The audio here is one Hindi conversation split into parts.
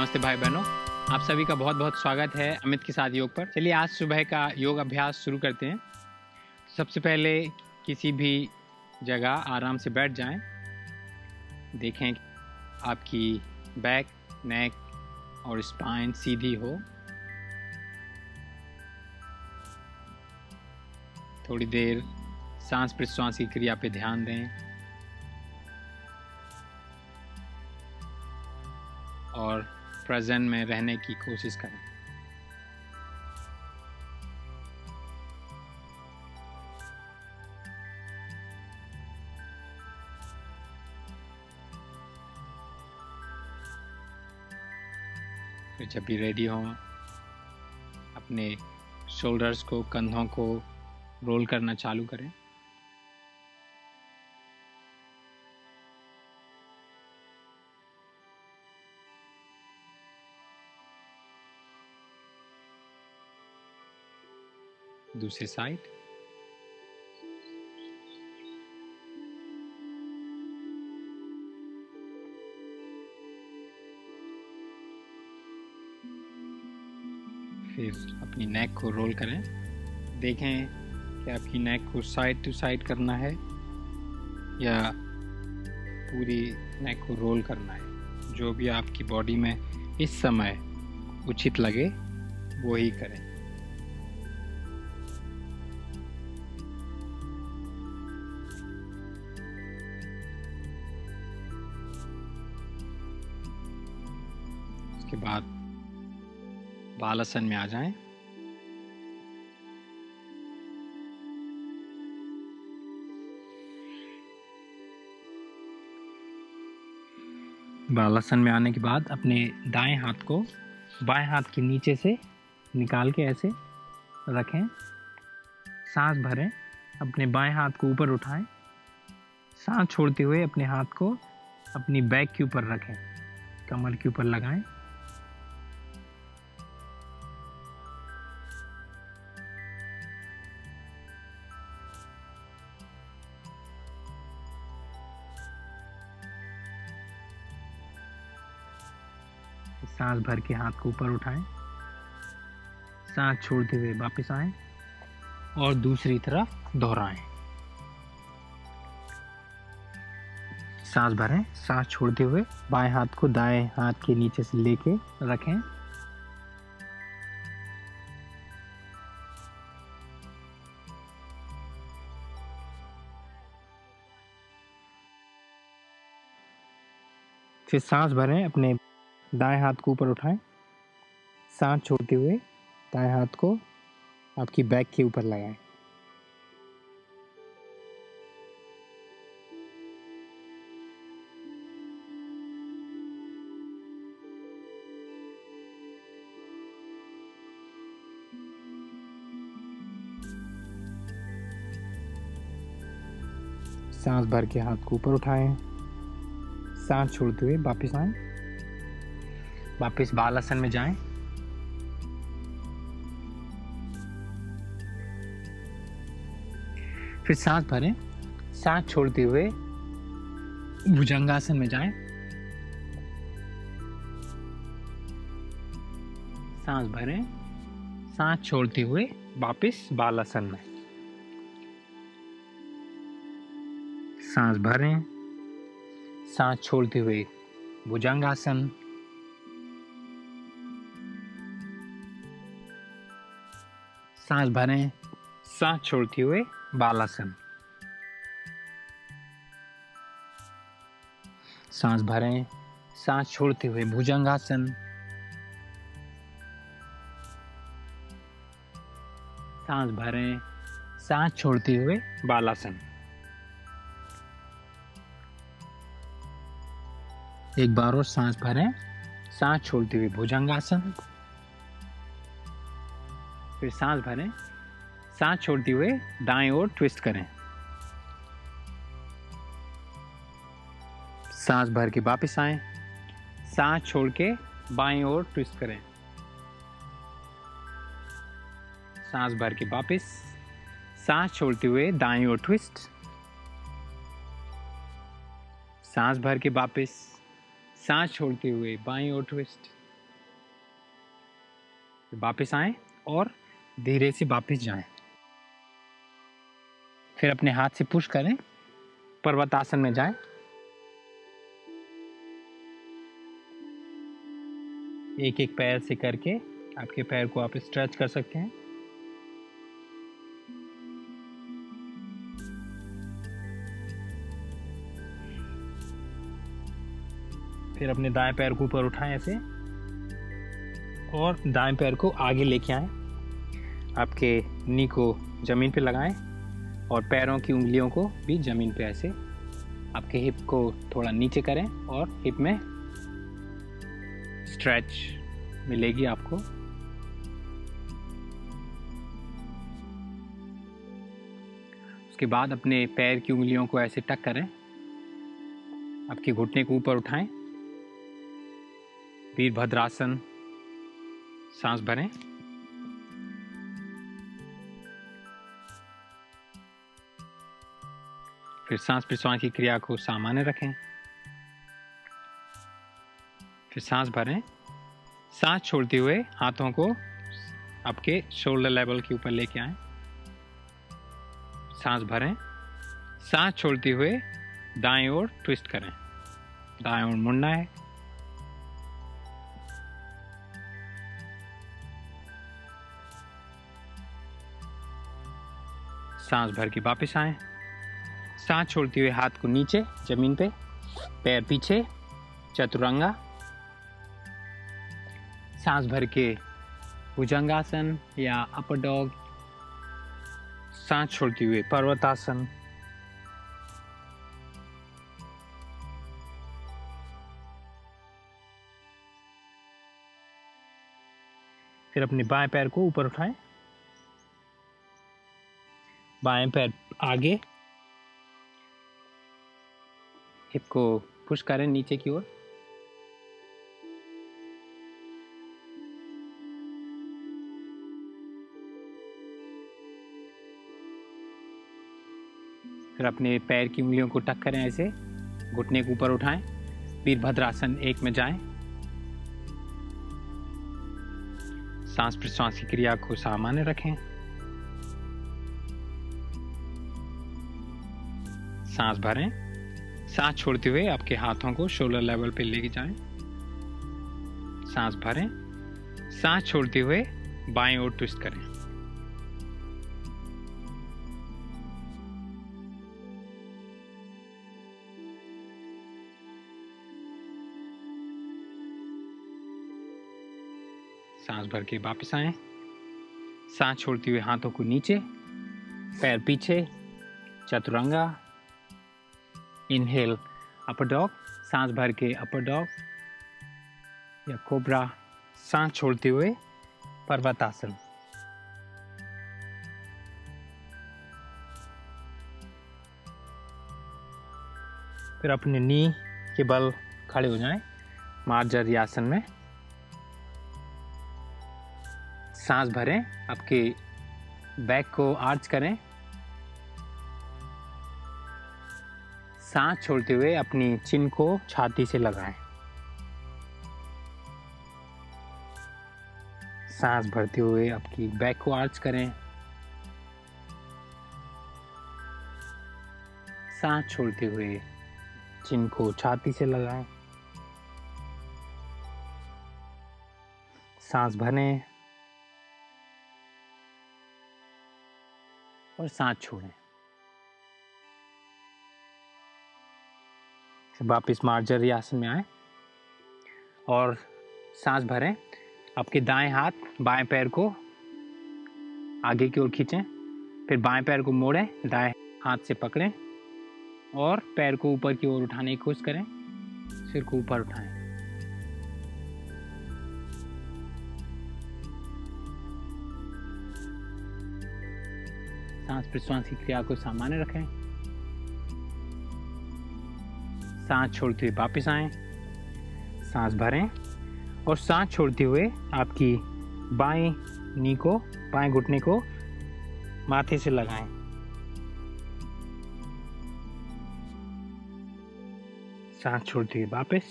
नमस्ते भाई बहनों, आप सभी का बहुत बहुत स्वागत है अमित के साथ योग पर। चलिए आज सुबह का योग अभ्यास शुरू करते हैं। सबसे पहले किसी भी जगह आराम से बैठ जाएं। देखें आपकी बैक, नेक और स्पाइन सीधी हो। थोड़ी देर सांस प्रश्वास की क्रिया पे ध्यान दें और प्रेजेंट में रहने की कोशिश करें। फिर जब भी रेडी हों, अपने शोल्डर्स को, कंधों को रोल करना चालू करें। दूसरी साइड। फिर अपनी नेक को रोल करें। देखें कि आपकी नेक को साइड टू साइड करना है या पूरी नेक को रोल करना है। जो भी आपकी बॉडी में इस समय उचित लगे वो ही करें। उसके बाद बालासन में आ जाएं। बालासन में आने के बाद अपने दाएं हाथ को बाएं हाथ के नीचे से निकाल के ऐसे रखें। सांस भरें, अपने बाएं हाथ को ऊपर उठाएं। सांस छोड़ते हुए अपने हाथ को अपनी बैक के ऊपर रखें, कमर के ऊपर लगाएं। सांस भर के हाथ को ऊपर उठाएं। सांस छोड़ते हुए वापस आएं और दूसरी तरफ दोहराएं। सांस भरें, सांस छोड़ते हुए बाएं हाथ को दाएं हाथ के नीचे से लेके रखें। फिर सांस भरें, अपने दाएं हाथ को ऊपर उठाएं। सांस छोड़ते हुए दाएं हाथ को आपकी बैक के ऊपर लगाएं। सांस भर के हाथ को ऊपर उठाएं। सांस छोड़ते हुए वापस आएं। वापस बालासन में जाएं। फिर सांस भरें, सांस छोड़ते हुए भुजंगासन में जाएं। सांस भरें, सांस छोड़ते हुए वापस बालासन में। सांस भरें, सांस छोड़ते हुए भुजंगासन। सांस भरें, सांस छोड़ते हुए बालासन। सांस भरें, सांस छोड़ते हुए भुजंगासन। सांस भरें, सांस छोड़ते हुए बालासन। एक बार और सांस भरें, सांस छोड़ते हुए भुजंगासन। फिर सांस भरें, सांस छोड़ते हुए दाएं ओर ट्विस्ट करें। सांस भर के वापस आएं। सांस छोड़ के बाएं ओर ट्विस्ट करें। सांस भर के वापस, सांस छोड़ते हुए दाएं ओर ट्विस्ट। सांस भर के वापस, सांस छोड़ते हुए बाईं ओर ट्विस्ट। वापस आएं और धीरे से वापस जाएं। फिर अपने हाथ से पुश करें, पर्वतासन में जाएं। एक एक पैर से करके आपके पैर को आप स्ट्रेच कर सकते हैं। फिर अपने दाएं पैर को ऊपर उठाएं ऐसे और दाएं पैर को आगे लेके आएं। आपके नी को ज़मीन पे लगाएं और पैरों की उंगलियों को भी ज़मीन पे ऐसे आपके हिप को थोड़ा नीचे करें और हिप में स्ट्रेच मिलेगी आपको। उसके बाद अपने पैर की उंगलियों को ऐसे टक करें, आपके घुटने को ऊपर उठाएं, वीरभद्रासन, सांस भरें। फिर सांस प्रश्वास की क्रिया को सामान्य रखें। फिर सांस भरें। सांस छोड़ते हुए हाथों को आपके शोल्डर लेवल के ऊपर लेके आएं। सांस भरें। सांस छोड़ते हुए दाएं ओर ट्विस्ट करें। दाएं ओर मुड़ना है। सांस भर के वापस आएं। सांस छोड़ते हुए हाथ को नीचे जमीन पे, पैर पीछे, चतुरंगा। सांस भर के भुजंगासन या अपर डॉग। सांस छोड़ते हुए पर्वतासन। फिर अपने बाएं पैर को ऊपर उठाएं, बाएं पैर आगे, हिप को पुश करें नीचे की ओर। फिर अपने पैर की उंगलियों को टक करें ऐसे, घुटने को ऊपर उठाएं, वीरभद्रासन 1 में जाएं। सांस प्रश्वास की क्रिया को सामान्य रखें। सांस भरें। सांस छोड़ते हुए आपके हाथों को शोल्डर लेवल पे लेके जाएं। सांस भरें। सांस छोड़ते हुए बाएं ओर ट्विस्ट करें। सांस भर के वापस आएं। सांस छोड़ते हुए हाथों को नीचे, पैर पीछे, चतुरंगा। इनहेल अपर डॉग। सांस भर के अपर डॉग या कोबरा। सांस छोड़ते हुए पर्वतासन। फिर अपने नी के बल खड़े हो जाएं, मार्जरी आसन में। सांस भरें, आपके बैक को आर्च करें। सांस छोड़ते हुए अपनी चिन को छाती से लगाएं। सांस भरते हुए आपकी बैक को आर्च करें। सांस छोड़ते हुए चिन को छाती से लगाएं। सांस भरें और सांस छोड़ें। वापिस मार्जरी आसन में आए और सांस भरें। आपके दाएं हाथ बाएं पैर को आगे की ओर खींचें। फिर बाएं पैर को मोड़ें, दाएं हाथ से पकड़ें और पैर को ऊपर की ओर उठाने की कोशिश करें। सिर को ऊपर उठाएं। सांस प्रश्वास की क्रिया को सामान्य रखें। सांस छोड़ते हुए वापस आएं। सांस भरें और सांस छोड़ते हुए आपकी बाएं नी को, बाएं घुटने को माथे से लगाएं। सांस छोड़ते हुए वापस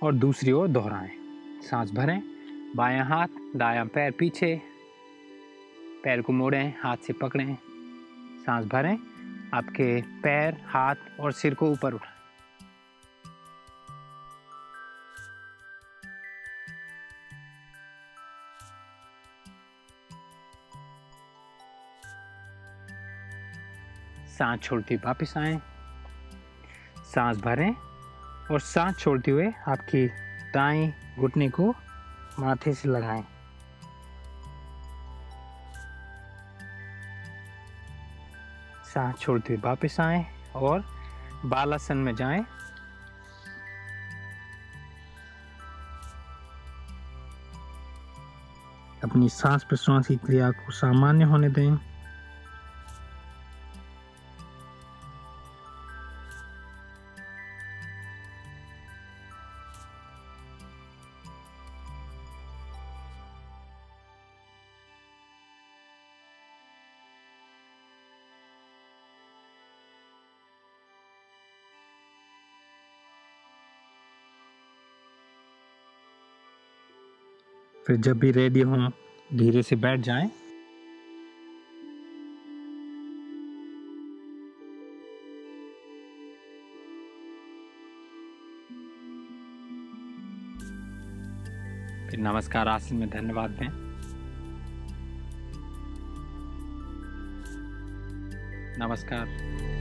और दूसरी ओर दोहराएं। सांस भरें, बायां हाथ दायां पैर पीछे, पैर को मोड़ें, हाथ से पकड़ें, सांस भरें, आपके पैर, हाथ और सिर को ऊपर उठाएं। सांस छोड़ते हुए वापस आएं, सांस भरें और सांस छोड़ते हुए आपकी दाएं घुटने को माथे से लगाएं। सांस छोड़ते हुए वापस आएं और बालासन में जाएं। अपनी सांस प्रश्वास की क्रिया को सामान्य होने दें। फिर जब भी रेडी हों धीरे से बैठ जाएं। फिर नमस्कार आसन में धन्यवाद दें। नमस्कार।